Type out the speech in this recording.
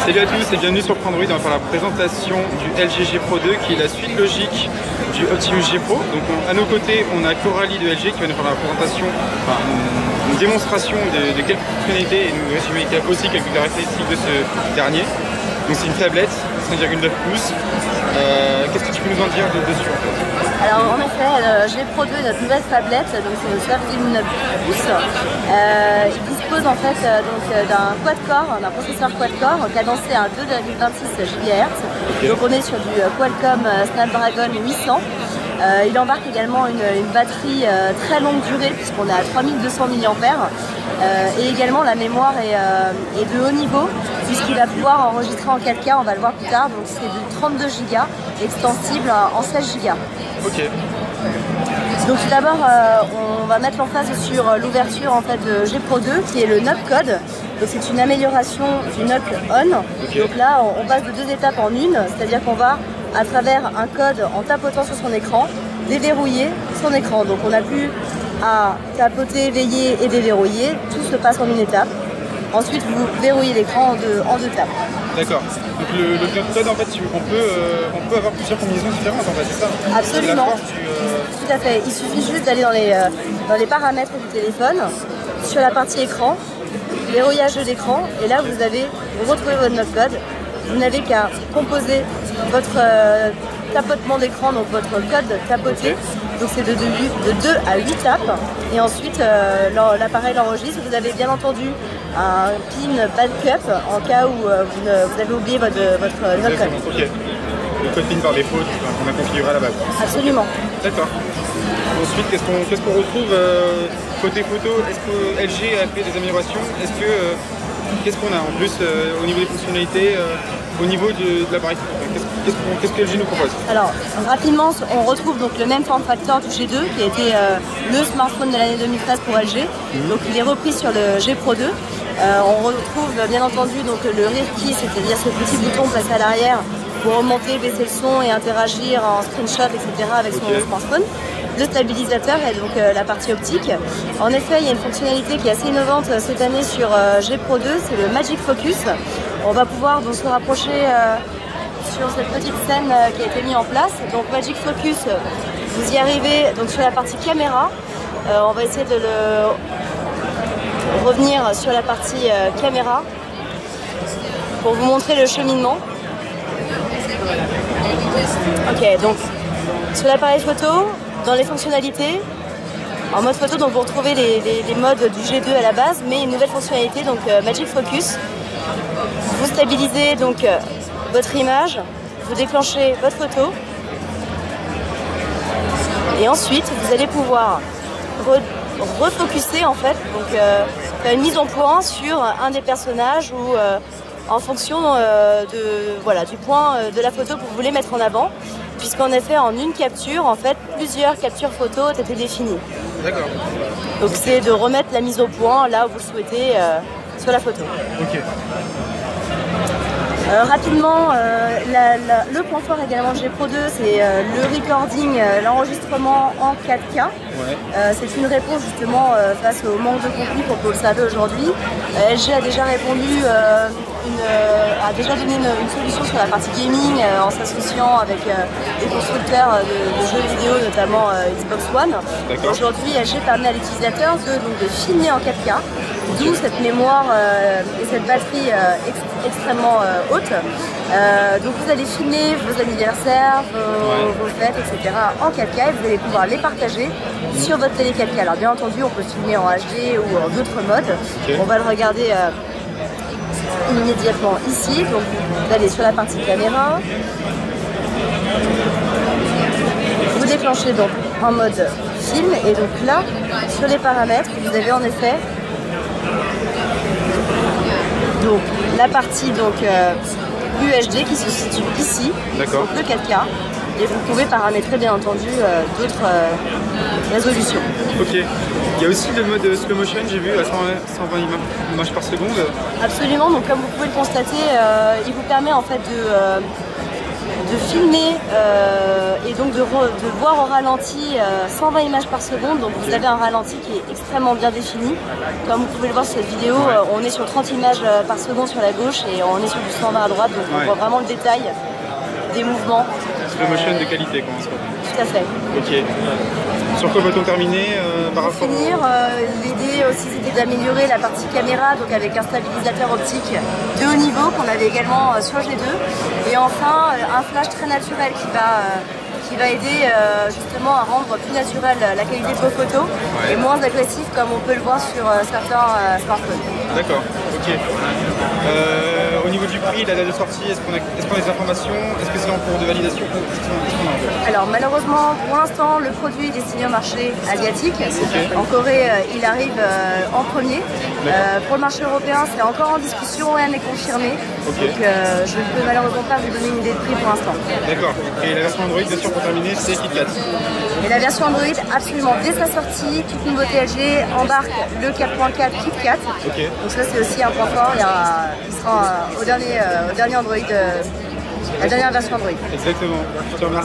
Salut à tous et bienvenue sur Prandroid. On va faire la présentation du LG G Pro 2 qui est la suite logique du Optimus G Pro. Donc à nos côtés on a Coralie de LG qui va nous faire la présentation, enfin une démonstration de quelques fonctionnalités et nous résumer aussi quelques caractéristiques de ce dernier. Donc c'est une tablette, 5,9 pouces. Qu'est-ce que tu peux nous en dire dessus en fait? Alors en effet, le G Pro 2 est notre nouvelle tablette, donc c'est le 5,9 pouces. Il dispose en fait d'un quad-core, d'un processeur quad-core cadencé à 2,26 GHz. Okay. Donc on est sur du Qualcomm Snapdragon 800. Il embarque également une batterie très longue durée puisqu'on est à 3200 mAh. Et également la mémoire est de haut niveau puisqu'il va pouvoir enregistrer en 4K, on va le voir plus tard, donc c'est de 32 Go extensible en 16 Go. Ok. Donc tout d'abord on va mettre l'emphase sur l'ouverture en fait de G Pro 2 qui est le knock code. Donc c'est une amélioration du knock on. Okay. Donc là on passe de 2 étapes en une, c'est-à-dire qu'on va à travers un code en tapotant sur son écran déverrouiller son écran. Donc on n'a plus à tapoter, veiller et déverrouiller, tout se passe en une étape. Ensuite vous verrouillez l'écran en deux tapes. D'accord. Donc le knock code en fait on peut avoir plusieurs combinaisons différentes en fait, c'est ça? Absolument. Tout à fait. Il suffit juste d'aller dans les paramètres du téléphone, sur la partie écran, verrouillage de l'écran, et là vous retrouvez votre knock code. Vous n'avez qu'à composer votre tapotement d'écran, donc votre code tapoté. Donc c'est de 2 à 8 tapes. Et ensuite l'appareil l'enregistre. Vous avez bien entendu un pin backup en cas où vous avez oublié votre knock code. Ok. Le code PIN par défaut qu'on a configuré à la base. Absolument. D'accord. Ensuite, qu'est-ce qu'on retrouve côté photo? Est-ce que LG a fait des améliorations? Qu'est-ce qu'on a en plus au niveau des fonctionnalités, au niveau de l'appareil? Qu'est-ce que LG nous propose? Alors rapidement, on retrouve donc le même form factor du G2 qui a été le smartphone de l'année 2013 pour LG. Donc il est repris sur le G Pro 2. On retrouve bien entendu donc le Rear Key, c'est-à-dire ce petit bouton placé à l'arrière pour remonter, baisser le son et interagir en screenshot, etc. avec son smartphone. Le stabilisateur et donc la partie optique. En effet, il y a une fonctionnalité qui est assez innovante cette année sur G Pro 2, c'est le Magic Focus. On va pouvoir donc se rapprocher sur cette petite scène qui a été mise en place. Donc Magic Focus, vous y arrivez donc sur la partie caméra. On va essayer de revenir sur la partie caméra pour vous montrer le cheminement. Ok, donc sur l'appareil photo, dans les fonctionnalités, en mode photo, donc vous retrouvez les modes du G2 à la base, mais une nouvelle fonctionnalité, donc Magic Focus. Vous stabilisez donc votre image, vous déclenchez votre photo, et ensuite vous allez pouvoir refocuser en fait, donc faire une mise en point sur un des personnages ou en fonction du point de la photo que vous voulez mettre en avant, puisqu'en effet en une capture, en fait plusieurs captures photos ont été définies. D'accord. Donc c'est de remettre la mise au point là où vous le souhaitez sur la photo. Ok. Rapidement, le point fort également de G Pro 2, c'est le recording, l'enregistrement en 4K. Ouais. C'est une réponse justement face au manque de contenu comme vous le savez aujourd'hui. LG a déjà répondu, a déjà donné une solution sur la partie gaming en s'associant avec des constructeurs de jeux vidéo, notamment Xbox One. Aujourd'hui, LG permet à l'utilisateur de filmer en 4K, d'où cette mémoire et cette batterie extrêmement haute. Donc vous allez filmer vos anniversaires, vos fêtes, etc. en 4K et vous allez pouvoir les partager sur votre télé 4K. Alors bien entendu, on peut filmer en HD ou en d'autres modes. Okay. On va le regarder immédiatement ici. Donc vous allez sur la partie caméra. Vous déclenchez donc en mode film et donc là, sur les paramètres, vous avez en effet donc la partie UHD qui se situe ici, donc le 4K, et vous pouvez paramétrer bien entendu d'autres résolutions. Ok. Il y a aussi le mode slow motion, j'ai vu, à 120 images par seconde. Absolument, donc comme vous pouvez le constater, il vous permet en fait de filmer et donc de voir au ralenti 120 images par seconde. Donc vous avez un ralenti qui est extrêmement bien défini. Comme vous pouvez le voir sur cette vidéo, on est sur 30 images par seconde sur la gauche et on est sur du 120 à droite. Donc on voit vraiment le détail des mouvements. Slow motion de qualité, quoi. Tout à fait. Ok. Sur quoi peut-on terminer par rapport Pour finir, l'idée aussi c'était d'améliorer la partie caméra, donc avec un stabilisateur optique de haut niveau qu'on avait également sur G2. Et enfin, un flash très naturel qui va aider justement à rendre plus naturelle la qualité de vos photos et moins agressif comme on peut le voir sur certains smartphones. D'accord, ok. Au niveau du prix, la date de sortie, est-ce qu'on a des informations? Est-ce que c'est en cours de validation? Alors malheureusement, pour l'instant, le produit est destiné au marché asiatique. Okay. En Corée, il arrive en premier. Pour le marché européen, c'est encore en discussion, rien n'est confirmé. Okay. Donc je ne peux malheureusement pas vous donner une idée de prix pour l'instant. D'accord. Et la version Android, bien sûr, pour terminer, c'est KitKat. Et la version Android, absolument, dès sa sortie, toute nouveauté LG embarque le 4.4 KitKat. Okay. Donc ça, c'est aussi un point fort. Il sera au dernier Android, la dernière version Android. Exactement. Je te remercie.